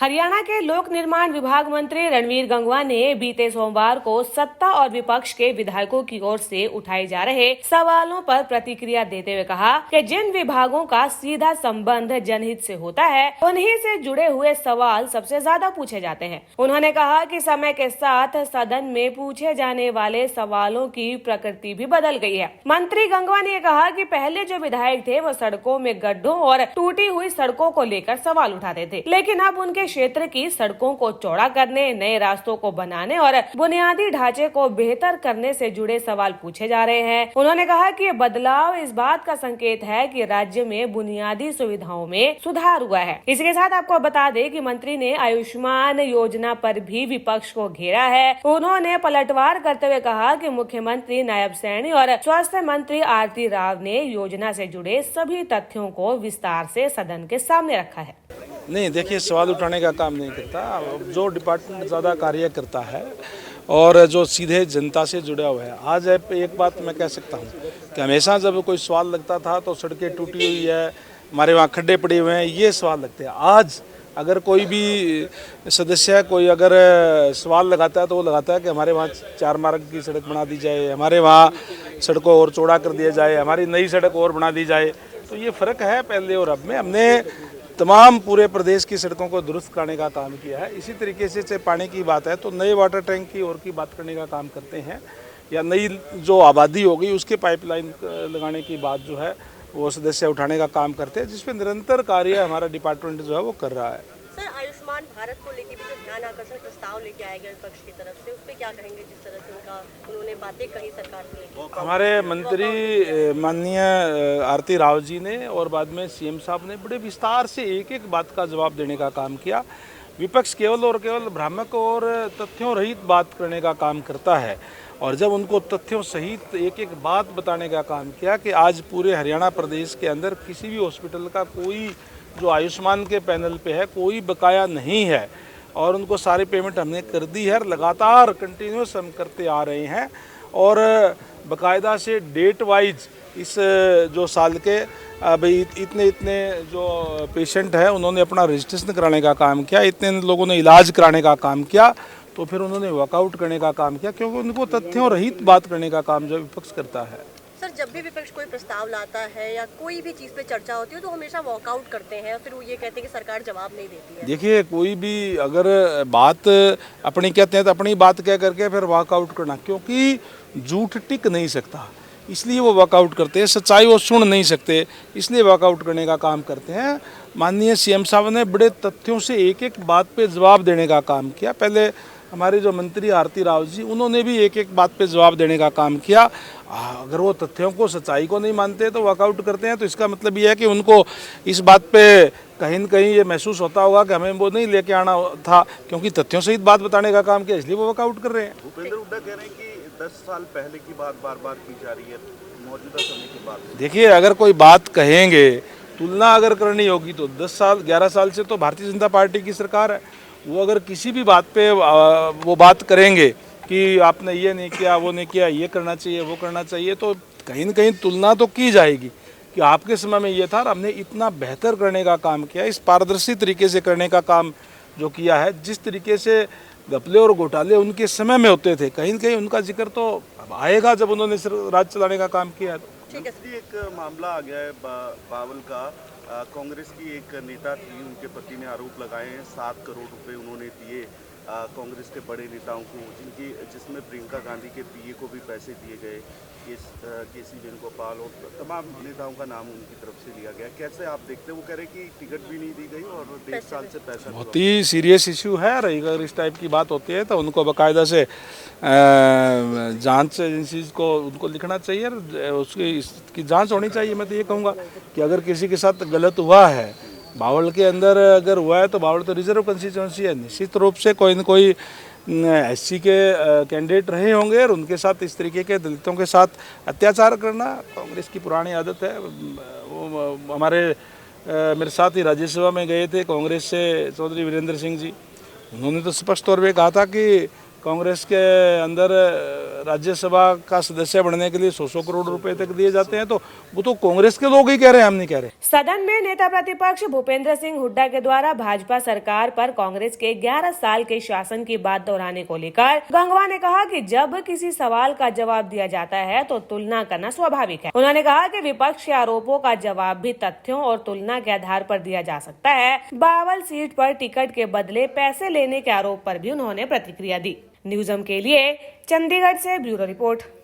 हरियाणा के लोक निर्माण विभाग मंत्री रणवीर गंगवा ने बीते सोमवार को सत्ता और विपक्ष के विधायकों की ओर से उठाए जा रहे सवालों पर प्रतिक्रिया देते हुए कहा कि जिन विभागों का सीधा संबंध जनहित से होता है उन्हीं से जुड़े हुए सवाल सबसे ज्यादा पूछे जाते हैं। उन्होंने कहा कि समय के साथ सदन में पूछे जाने वाले सवालों की प्रकृति भी बदल गई है। मंत्री गंगवा ने कहा कि पहले जो विधायक थे वो सड़कों में गड्ढों और टूटी हुई सड़कों को लेकर सवाल उठाते थे, लेकिन अब उनके क्षेत्र की सड़कों को चौड़ा करने, नए रास्तों को बनाने और बुनियादी ढांचे को बेहतर करने से जुड़े सवाल पूछे जा रहे हैं। उन्होंने कहा कि ये बदलाव इस बात का संकेत है कि राज्य में बुनियादी सुविधाओं में सुधार हुआ है। इसके साथ आपको बता दें कि मंत्री ने आयुष्मान योजना पर भी विपक्ष को घेरा है। उन्होंने पलटवार करते हुए कहा कि मुख्यमंत्री, नायब सैनी और स्वास्थ्य मंत्री आरती राव ने योजना से जुड़े सभी तथ्यों को विस्तार से सदन के सामने रखा है। नहीं, देखिए, सवाल उठाने का काम नहीं करता। जो डिपार्टमेंट ज़्यादा कार्य करता है और जो सीधे जनता से जुड़ा हुआ है। आज एक बात मैं कह सकता हूँ कि हमेशा जब कोई सवाल लगता था तो सड़कें टूटी हुई है, हमारे वहाँ खड्डे पड़े हुए हैं, ये सवाल लगते हैं। आज अगर कोई भी सदस्य कोई अगर सवाल लगाता है तो वो लगाता है कि हमारे वहाँ 4 मार्ग की सड़क बना दी जाए, हमारे वहाँ सड़कों और चौड़ा कर दिया जाए, हमारी नई सड़क और बना दी जाए। तो ये फ़र्क है पहले और अब में। हमने तमाम पूरे प्रदेश की सड़कों को दुरुस्त करने का काम किया है। इसी तरीके से पानी की बात है तो नए वाटर टैंक की और की बात करने का काम करते हैं, या नई जो आबादी होगी उसके पाइपलाइन लगाने की बात जो है वो सदस्य उठाने का काम करते हैं, जिसपे निरंतर कार्य हमारा डिपार्टमेंट जो है वो कर रहा है। सर, आयुष्मान भारत को लेकर भी जो ध्यान आकर्षण प्रस्ताव लेके आया गया विपक्ष की तरफ से, उस पर क्या कहेंगे? जिस तरह से उन्होंने बातें कही सरकार को लेकर, हमारे मंत्री माननीय आरती राव जी ने और बाद में सीएम साहब ने बड़े विस्तार से एक एक बात का जवाब देने का काम किया। विपक्ष केवल और केवल भ्रामक और तथ्यों रहित बात करने का काम करता है, और जब उनको तथ्यों सहित एक एक बात बताने का काम किया कि आज पूरे हरियाणा प्रदेश के अंदर किसी भी हॉस्पिटल का कोई जो आयुष्मान के पैनल पे है कोई बकाया नहीं है, और उनको सारी पेमेंट हमने कर दी है। लगातार कंटिन्यूस हम करते आ रहे हैं, और बाकायदा से डेट वाइज इस जो साल के भाई इतने जो पेशेंट हैं उन्होंने अपना रजिस्ट्रेशन कराने का काम किया, इतने लोगों ने इलाज कराने का काम किया, तो फिर उन्होंने वॉकआउट करने का काम किया, क्योंकि उनको तथ्यों रहित बात करने का काम जो विपक्ष करता है। सर, जब भी विपक्ष कोई प्रस्ताव लाता है या कोई भी चीज़ पे चर्चा होती है तो हमेशा वॉकआउट करते हैं और फिर वो ये कहते हैं कि सरकार जवाब नहीं देती है। देखिए, कोई भी अगर बात अपनी कहते हैं तो अपनी बात कह करके फिर वॉकआउट करना, क्योंकि झूठ टिक नहीं सकता, इसलिए वो वॉकआउट करते हैं। सच्चाई वो सुन नहीं सकते, इसलिए वॉकआउट करने का काम करते हैं। माननीय सीएम साहब ने बड़े तथ्यों से एक एक बात पे जवाब देने का काम किया। पहले हमारे जो मंत्री आरती राव जी, उन्होंने भी एक एक बात पे जवाब देने का काम किया। अगर वो तथ्यों को, सच्चाई को नहीं मानते तो वॉकआउट करते हैं, तो इसका मतलब ये है कि उनको इस बात पे कहीं न कहीं ये महसूस होता होगा कि हमें वो नहीं लेके आना था, क्योंकि तथ्यों सहित बात बताने का काम किया, इसलिए वो वॉकआउट कर रहे हैं। भूपेंद्र हुड्डा कह रहे हैं कि 10 साल पहले की बात बार बार की जा रही है मौजूदा समय की बात। देखिए, अगर कोई बात कहेंगे, तुलना अगर करनी होगी तो 10 साल 11 साल से तो भारतीय जनता पार्टी की सरकार है। वो अगर किसी भी बात पे वो बात करेंगे कि आपने ये नहीं किया, वो नहीं किया, ये करना चाहिए, वो करना चाहिए, तो कहीं न कहीं तुलना तो की जाएगी कि आपके समय में ये था और हमने इतना बेहतर करने का काम किया। इस पारदर्शी तरीके से करने का काम जो किया है, जिस तरीके से घपले और घोटाले उनके समय में होते थे, कहीं न कहीं उनका जिक्र तो आएगा जब उन्होंने राज्य चलाने का काम किया। ठीक है। एक मामला आ गया है बावल का। कांग्रेस की एक नेता थी, उनके पति ने आरोप लगाए हैं 7 करोड़ रुपए उन्होंने दिए कांग्रेस के बड़े नेताओं को, जिसमें प्रियंका गांधी के पीए को भी पैसे दिए गए, केसी वेणुगोपाल और तमाम नेताओं का नाम उनकी तरफ से लिया गया। कैसे आप देखते हैं? वो कह रहे कि टिकट भी नहीं दी गई और 1.5 साल से पैसा। बहुत ही सीरियस इशू है। अगर इस टाइप की बात होती है तो उनको बाकायदा से जांच एजेंसीज को उनको लिखना चाहिए, उसकी जांच होनी चाहिए। मैं तो ये कहूँगा कि अगर किसी के साथ गलत हुआ है, बावल के अंदर अगर हुआ है, तो बावल तो रिजर्व कंस्टिट्यूंसी है, निश्चित रूप से कोई न कोई एससी के कैंडिडेट रहे होंगे और उनके साथ इस तरीके के दलितों के साथ अत्याचार करना कांग्रेस की पुरानी आदत है। वो हमारे मेरे साथ ही राज्यसभा में गए थे कांग्रेस से चौधरी वीरेंद्र सिंह जी, उन्होंने तो स्पष्ट तौर पे कहा था कि कांग्रेस के अंदर राज्यसभा का सदस्य बनने के लिए 100 करोड़ रुपए तक दिए जाते हैं, तो वो तो कांग्रेस के लोग ही कह रहे हैं, हम नहीं कह रहे। सदन में नेता प्रतिपक्ष भूपेंद्र सिंह हुड्डा के द्वारा भाजपा सरकार पर कांग्रेस के 11 साल के शासन की बात दोहराने को लेकर गंगवा ने कहा कि जब किसी सवाल का जवाब दिया जाता है तो तुलना करना स्वाभाविक है। उन्होंने कहा कि विपक्ष के आरोपों का जवाब भी तथ्यों और तुलना के आधार पर दिया जा सकता है। बावल सीट पर टिकट के बदले पैसे लेने के आरोप पर भी उन्होंने प्रतिक्रिया दी। न्यूज़म के लिए चंडीगढ़ से ब्यूरो रिपोर्ट।